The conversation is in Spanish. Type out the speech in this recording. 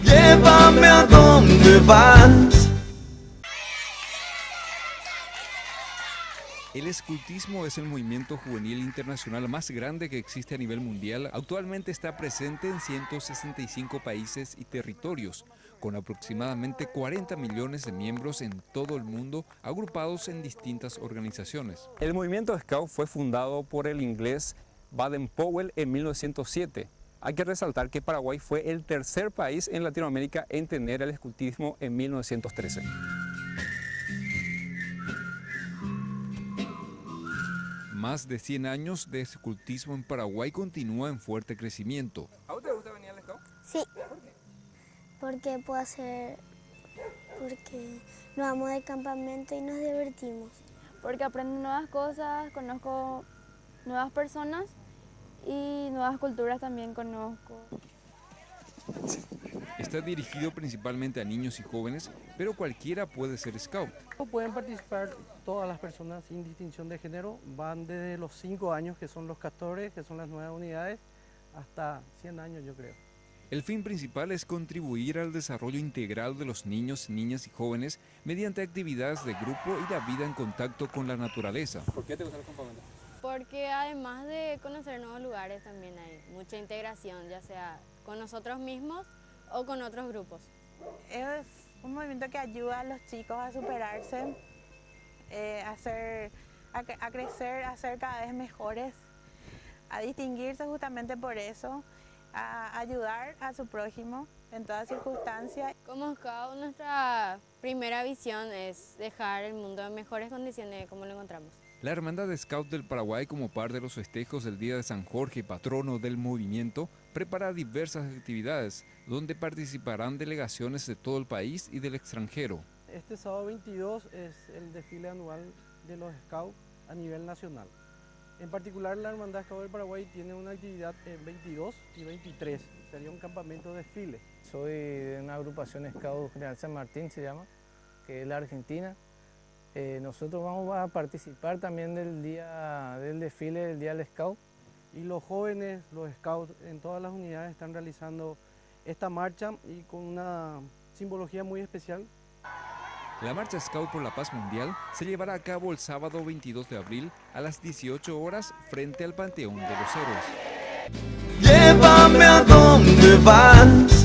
Llévame a donde vas. El escultismo es el movimiento juvenil internacional más grande que existe a nivel mundial. Actualmente está presente en 165 países y territorios, con aproximadamente 40 millones de miembros en todo el mundo, agrupados en distintas organizaciones. El movimiento Scout fue fundado por el inglés Baden-Powell en 1907. Hay que resaltar que Paraguay fue el tercer país en Latinoamérica en tener el escultismo en 1913. Más de 100 años de escultismo en Paraguay continúa en fuerte crecimiento. ¿A usted le gusta venir al Scout? Sí, porque porque nos vamos de campamento y nos divertimos. Porque aprendo nuevas cosas, conozco nuevas personas y nuevas culturas también conozco. Está dirigido principalmente a niños y jóvenes, pero cualquiera puede ser scout. Pueden participar todas las personas sin distinción de género, van desde los 5 años, que son los castores, que son las nuevas unidades, hasta 100 años yo creo. El fin principal es contribuir al desarrollo integral de los niños, niñas y jóvenes mediante actividades de grupo y la vida en contacto con la naturaleza. ¿Por qué te gusta el campamento? Porque además de conocer nuevos lugares también hay mucha integración, ya sea con nosotros mismos o con otros grupos. Es un movimiento que ayuda a los chicos a superarse, a crecer, a ser cada vez mejores, a distinguirse justamente por eso, a ayudar a su prójimo en todas circunstancias. Como Scout, nuestra primera visión es dejar el mundo en mejores condiciones de como lo encontramos. La Hermandad de Scout del Paraguay, como parte de los festejos del Día de San Jorge, patrono del movimiento, prepara diversas actividades donde participarán delegaciones de todo el país y del extranjero. Este sábado 22 es el desfile anual de los Scouts a nivel nacional. En particular, la Hermandad Scout del Paraguay tiene una actividad en 22 y 23, sería un campamento de desfile. Soy de una agrupación Scout General San Martín, se llama, que es la Argentina. Nosotros vamos a participar también del desfile del Día del Scout. Y los jóvenes, los Scouts en todas las unidades están realizando esta marcha y con una simbología muy especial. La Marcha Scout por la Paz Mundial se llevará a cabo el sábado 22 de abril a las 18 horas frente al Panteón de los Héroes. Llévame a donde vas.